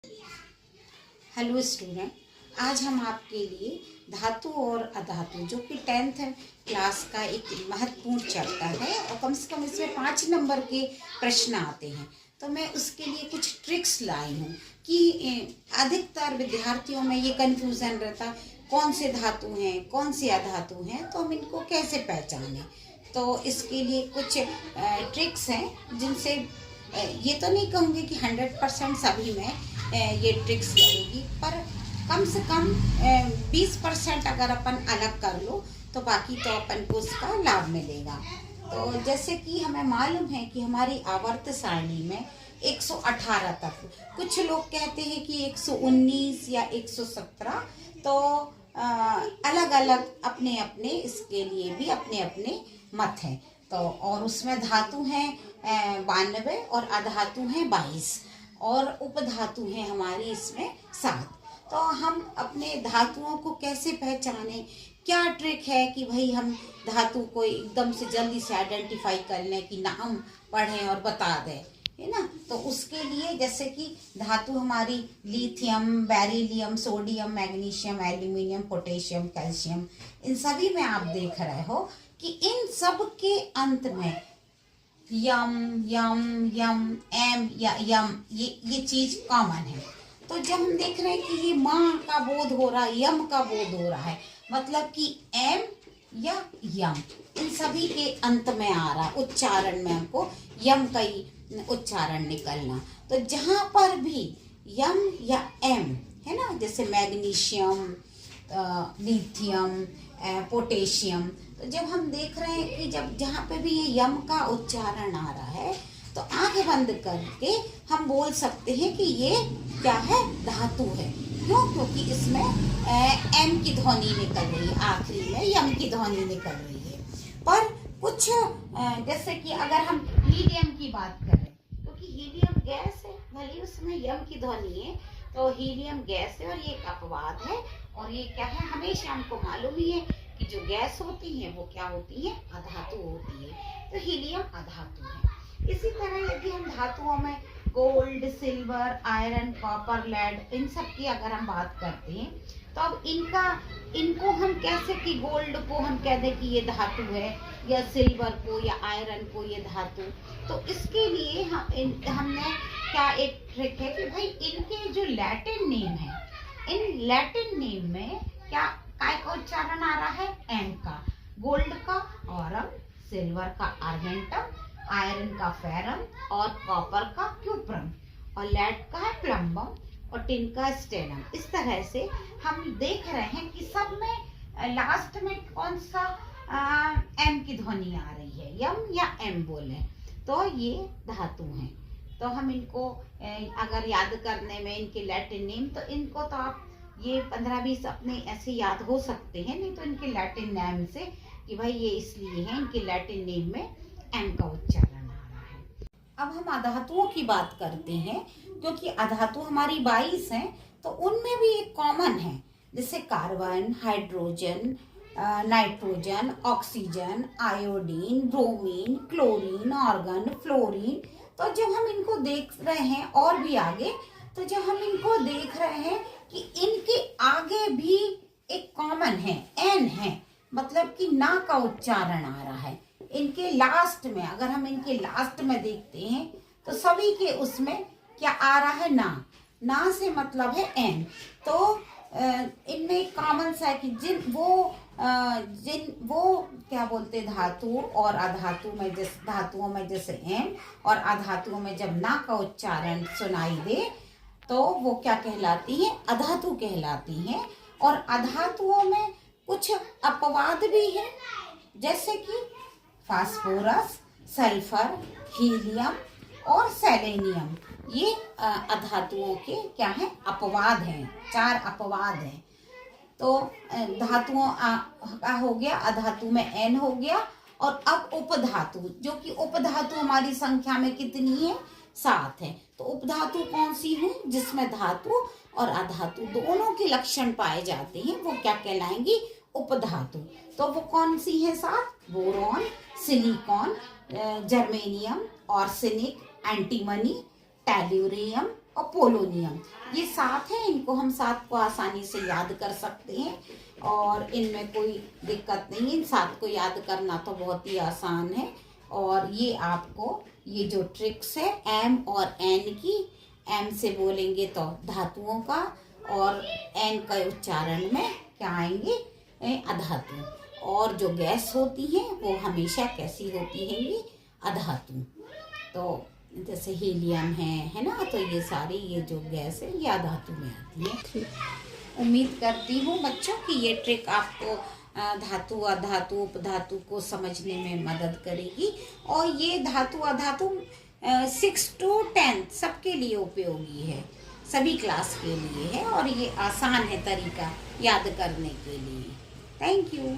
Hello student, आज हम आपके लिए धातु और अधातु जो कि 10th क्लास का एक महत्वपूर्ण चैप्टर है और कम से कम इसमें 5 नंबर के प्रश्न आते हैं। तो मैं उसके लिए कुछ ट्रिक्स लाई हूँ कि अधिकतर विद्यार्थियों में ये कन्फ्यूज़न रहता कौन से धातु हैं कौन से अधातु हैं, तो हम इनको कैसे पहचानें। तो इसके लिए कुछ ट्रिक्स हैं जिनसे ये तो नहीं कहूँगी कि 100% सभी में ये ट्रिक्स लगेगी, पर कम से कम 20% अगर अपन अलग कर लो तो बाकी तो अपन को उसका लाभ मिलेगा। तो जैसे कि हमें मालूम है कि हमारी आवर्त सारणी में 118 तत्व, कुछ लोग कहते हैं कि 119 या 117, तो अलग अलग अपने अपने इसके लिए भी अपने अपने मत हैं। तो और उसमें धातु हैं 92 और अधातु हैं 22 और उपधातु हैं हमारी इसमें 7। तो हम अपने धातुओं को कैसे पहचानें, क्या ट्रिक है कि भाई हम धातु को एकदम से जल्दी से आइडेंटिफाई कर लें कि नाम पढ़ें और बता दें, है ना। तो उसके लिए जैसे कि धातु हमारी lithium, beryllium, sodium, magnesium, aluminium, potassium, calcium, इन सभी में आप देख रहे हो कि इन सब के अंत में यम यम यम एम या यम ये चीज कॉमन है। तो जब हम देख रहे हैं कि ये माँ का बोध हो रहा है, यम का बोध हो रहा है, मतलब कि एम या यम इन सभी के अंत में आ रहा, उच्चारण में हमको यम का ही उच्चारण निकलना। तो जहां पर भी यम या एम है ना, जैसे मैग्नीशियम, लिथियम, पोटेशियम, तो जब हम देख रहे हैं कि जब जहाँ पे भी ये यम का उच्चारण आ रहा है तो आंखें बंद करके हम बोल सकते हैं कि ये क्या है, धातु है। क्यों? क्योंकि इसमें एम की ध्वनि निकल रही है, आखिरी में यम की ध्वनि निकल रही है। पर कुछ जैसे कि अगर हम हीलियम की बात करें, क्योंकि हीलियम गैस है, भले उसमें यम की ध्वनि है, तो हीलियम गैस है और ये एक अपवाद है। और ये क्या है, हमेशा हमको मालूम ही है कि जो गैस होती है वो क्या होती है, अधातु होती है। तो हीलियम अधातु है। इसी तरह यदि हम धातुओं में gold, silver, iron, copper, lead, इन सब की अगर हम बात करते हैं तो अब इनको हम कैसे कि गोल्ड को हम कह दें कि ये धातु है, या सिल्वर को या आयरन को ये धातु। तो इसके लिए हमने क्या एक ट्रिक है कि भाई इनके जो लैटिन नेम है, इन लैटिन नेम में क्या काय का उच्चारण आ रहा है, एम का। गोल्ड का ऑरम, सिल्वर का आर्जेंटम, आयरन का फेरम और कॉपर का क्यूप्रम और लेड का है प्लम्बम और टिन का स्टेनम। इस तरह से हम देख रहे हैं कि सब में लास्ट में कौन सा एम की ध्वनि आ रही है, यम या एम बोले, तो ये धातु हैं। तो हम इनको अगर याद करने में इनके लैटिन नेम, तो इनको तो आप ये 15-20 अपने ऐसे याद हो सकते हैं, नहीं तो इनके लैटिन नेम से कि भाई ये इसलिए है, इनके लैटिन नेम में एम का उच्चारण आ रहा है। अब हम अधातुओं की बात करते हैं, क्योंकि अधातु हमारी 22 हैं, तो उनमें भी एक कॉमन है, जैसे carbon, hydrogen, nitrogen, oxygen, iodine, bromine, chlorine, argon, fluorine. तो जब हम इनको देख रहे हैं और भी आगे, तो जब हम इनको देख रहे हैं कि इनके आगे भी एक कॉमन है, एन है, मतलब कि ना का उच्चारण आ रहा है। इनके लास्ट में, अगर हम इनके लास्ट में देखते हैं तो सभी के उसमें क्या आ रहा है, ना से मतलब है एन। तो इनमें एक कॉमन सा है कि वो क्या बोलते धातु और अधातु में, जैसे धातुओं में जैसे एम और अधातुओं में जब ना का उच्चारण सुनाई दे तो वो क्या कहलाती है, अधातु कहलाती हैं। और अधातुओं में कुछ अपवाद भी हैं, जैसे कि फास्फोरस, सल्फर, हीलियम और सेलेनियम, ये अधातुओं के क्या है, अपवाद हैं, 4 अपवाद हैं। तो धातुओं का हो गया, अधातु में एन हो गया। और अब उपधातु, जो कि उपधातु हमारी संख्या में कितनी है, 7 है। तो उपधातु कौन सी है, जिसमें धातु और अधातु दोनों के लक्षण पाए जाते हैं, वो क्या कहलाएंगी, उपधातु। तो वो कौन सी है 7, boron, silicon, germanium, arsenic, antimony, tellurium और पोलोनियम। ये 7 हैं, इनको हम 7 को आसानी से याद कर सकते हैं और इनमें कोई दिक्कत नहीं है। इन 7 को याद करना तो बहुत ही आसान है। और ये आपको ये जो ट्रिक्स है एम और एन की, एम से बोलेंगे तो धातुओं का और एन का उच्चारण में क्या आएंगे, अधातु। और जो गैस होती हैं वो हमेशा कैसी होती हैं, ये अधातु। तो जैसे हीलियम है ना, तो ये सारी ये जो गैस है ये अधातु में आती है। उम्मीद करती हूँ बच्चों कि ये ट्रिक आपको धातु अधातु उपधातु को समझने में मदद करेगी। और ये धातु अधातु 6 to 10 सबके लिए उपयोगी है, सभी क्लास के लिए है और ये आसान है तरीका याद करने के लिए। Thank you.